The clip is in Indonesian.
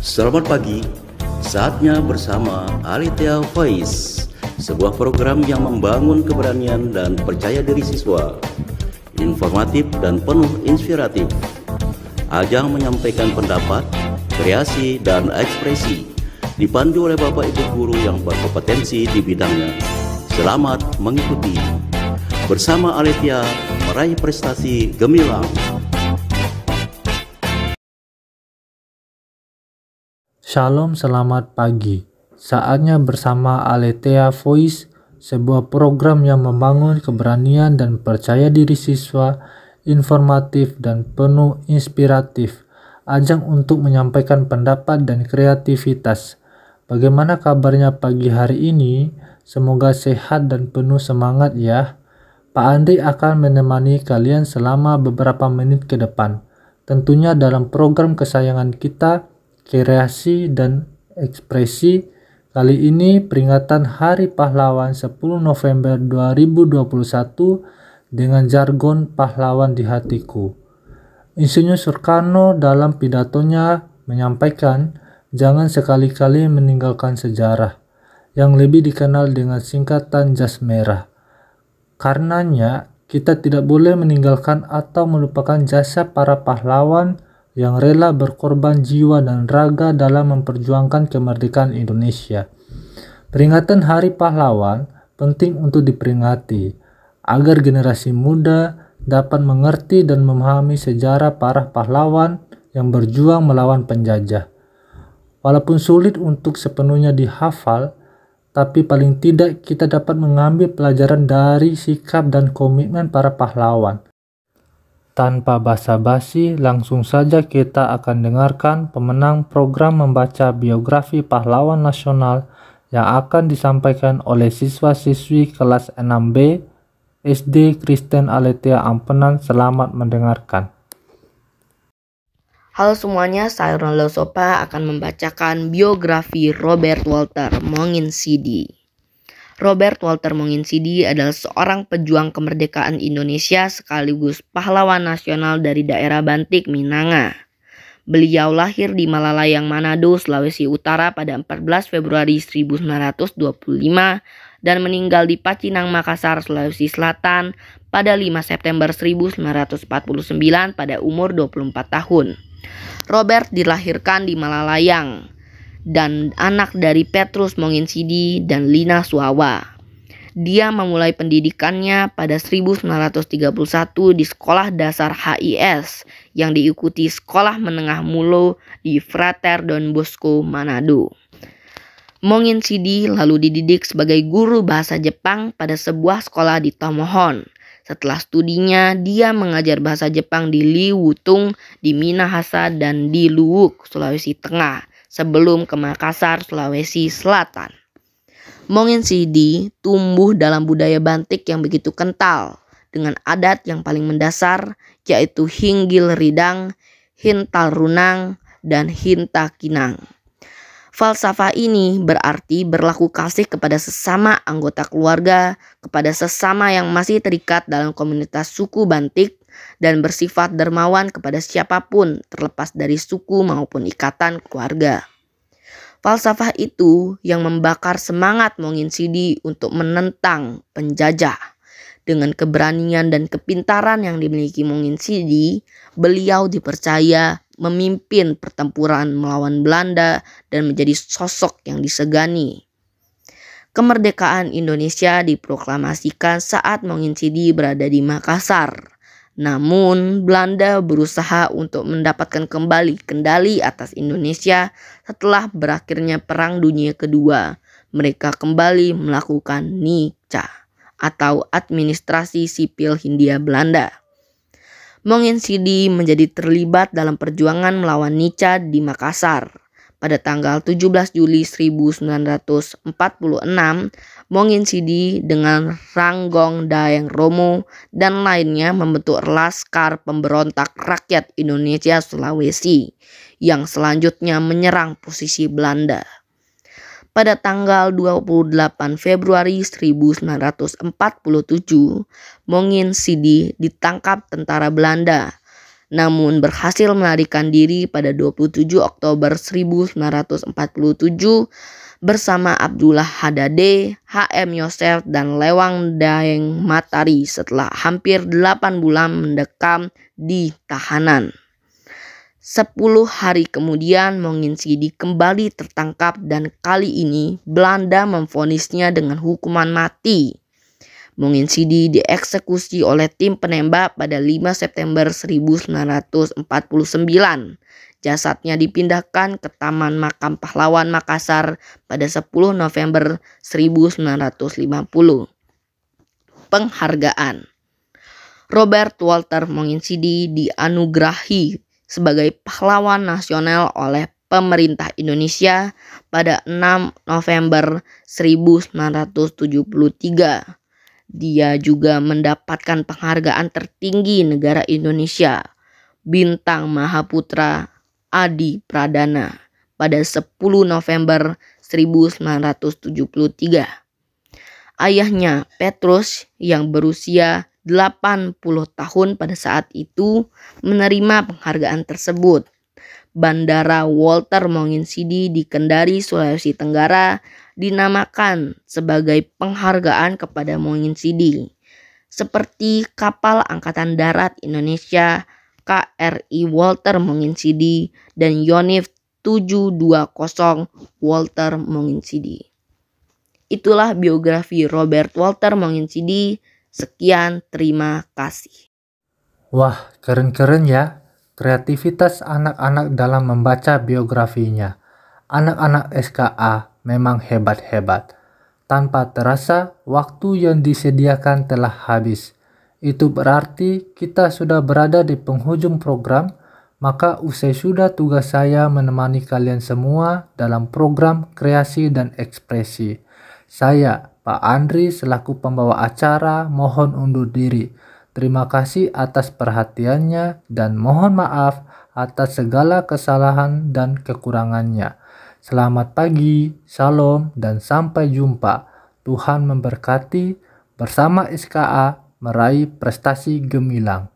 Selamat pagi, saatnya bersama Alethea Voice, sebuah program yang membangun keberanian dan percaya diri siswa, informatif dan penuh inspiratif. Ajang menyampaikan pendapat, kreasi, dan ekspresi, dipandu oleh Bapak Ibu Guru yang berkompetensi di bidangnya. Selamat mengikuti. Bersama Alethea, meraih prestasi gemilang. Shalom, selamat pagi. Saatnya bersama Alethea Voice, sebuah program yang membangun keberanian dan percaya diri siswa, informatif dan penuh inspiratif. Ajang untuk menyampaikan pendapat dan kreativitas. Bagaimana kabarnya pagi hari ini? Semoga sehat dan penuh semangat ya. Pak Andri akan menemani kalian selama beberapa menit ke depan. Tentunya dalam program kesayangan kita, kreasi dan ekspresi. Kali ini peringatan Hari Pahlawan 10 November 2021 dengan jargon pahlawan di hatiku. Insinyur Soekarno dalam pidatonya menyampaikan, jangan sekali-kali meninggalkan sejarah, yang lebih dikenal dengan singkatan jas merah. Karenanya, kita tidak boleh meninggalkan atau melupakan jasa para pahlawan yang rela berkorban jiwa dan raga dalam memperjuangkan kemerdekaan Indonesia. Peringatan Hari Pahlawan penting untuk diperingati, agar generasi muda dapat mengerti dan memahami sejarah para pahlawan yang berjuang melawan penjajah. Walaupun sulit untuk sepenuhnya dihafal, tapi paling tidak kita dapat mengambil pelajaran dari sikap dan komitmen para pahlawan. Tanpa basa-basi, langsung saja kita akan dengarkan pemenang program membaca biografi pahlawan nasional yang akan disampaikan oleh siswa-siswi kelas 6B SD Kristen Alethea Ampenan. Selamat mendengarkan. Halo semuanya, saya Ronaldo Sopa akan membacakan biografi Robert Walter Monginsidi. Robert Walter Monginsidi adalah seorang pejuang kemerdekaan Indonesia sekaligus pahlawan nasional dari daerah Bantik, Minanga. Beliau lahir di Malalayang, Manado, Sulawesi Utara pada 14 Februari 1925 dan meninggal di Pacinang, Makassar, Sulawesi Selatan pada 5 September 1949 pada umur 24 tahun. Robert dilahirkan di Malalayang dan anak dari Petrus Monginsidi dan Lina Suawa. Dia memulai pendidikannya pada 1931 di Sekolah Dasar HIS yang diikuti Sekolah Menengah Mulo di Frater Don Bosco, Manado. Monginsidi lalu dididik sebagai guru bahasa Jepang pada sebuah sekolah di Tomohon. Setelah studinya, dia mengajar bahasa Jepang di Liwutung, di Minahasa, dan di Luwuk, Sulawesi Tengah, sebelum ke Makassar, Sulawesi Selatan. Monginsidi tumbuh dalam budaya Bantik yang begitu kental, dengan adat yang paling mendasar, yaitu Hinggil Ridang, Hintal Runang, dan Hinta Kinang. Falsafah ini berarti berlaku kasih kepada sesama anggota keluarga, kepada sesama yang masih terikat dalam komunitas suku Bantik, dan bersifat dermawan kepada siapapun terlepas dari suku maupun ikatan keluarga. Falsafah itu yang membakar semangat Monginsidi untuk menentang penjajah. Dengan keberanian dan kepintaran yang dimiliki Monginsidi, beliau dipercaya memimpin pertempuran melawan Belanda dan menjadi sosok yang disegani. Kemerdekaan Indonesia diproklamasikan saat Monginsidi berada di Makassar. Namun, Belanda berusaha untuk mendapatkan kembali kendali atas Indonesia setelah berakhirnya Perang Dunia Kedua. Mereka kembali melakukan NICA atau Administrasi Sipil Hindia Belanda. Monginsidi menjadi terlibat dalam perjuangan melawan NICA di Makassar. Pada tanggal 17 Juli 1946, Monginsidi dengan Ranggong Daeng Romo dan lainnya membentuk Laskar Pemberontak Rakyat Indonesia Sulawesi yang selanjutnya menyerang posisi Belanda. Pada tanggal 28 Februari 1947, Monginsidi ditangkap tentara Belanda namun berhasil melarikan diri pada 27 Oktober 1947 bersama Abdullah Hadade, H.M. Yosef, dan Lewang Daeng Matari setelah hampir 8 bulan mendekam di tahanan. 10 hari kemudian Mongin Sidi kembali tertangkap dan kali ini Belanda memvonisnya dengan hukuman mati. Mongin Sidi dieksekusi oleh tim penembak pada 5 September 1949. Jasadnya dipindahkan ke Taman Makam Pahlawan Makassar pada 10 November 1950. Penghargaan. Robert Walter Mongin Sidi dianugerahi sebagai pahlawan nasional oleh pemerintah Indonesia pada 6 November 1973. Dia juga mendapatkan penghargaan tertinggi negara Indonesia, Bintang Mahaputra Adi Pradana, pada 10 November 1973. Ayahnya, Petrus, yang berusia 80 tahun pada saat itu, menerima penghargaan tersebut. Bandara Walter Mongin Sidi di Kendari, Sulawesi Tenggara dinamakan sebagai penghargaan kepada Mongin Sidi. Seperti kapal Angkatan Darat Indonesia KRI Walter Mongin Sidi dan Yonif 720 Walter Mongin Sidi. Itulah biografi Robert Walter Mongin Sidi. Sekian, terima kasih. Wah, keren-keren ya. Kreativitas anak-anak dalam membaca biografinya. Anak-anak SKA memang hebat-hebat. Tanpa terasa, waktu yang disediakan telah habis. Itu berarti kita sudah berada di penghujung program, maka usai sudah tugas saya menemani kalian semua dalam program kreasi dan ekspresi. Saya, Pak Andri, selaku pembawa acara, mohon undur diri. Terima kasih atas perhatiannya dan mohon maaf atas segala kesalahan dan kekurangannya. Selamat pagi, salam, dan sampai jumpa. Tuhan memberkati. Bersama SKA meraih prestasi gemilang.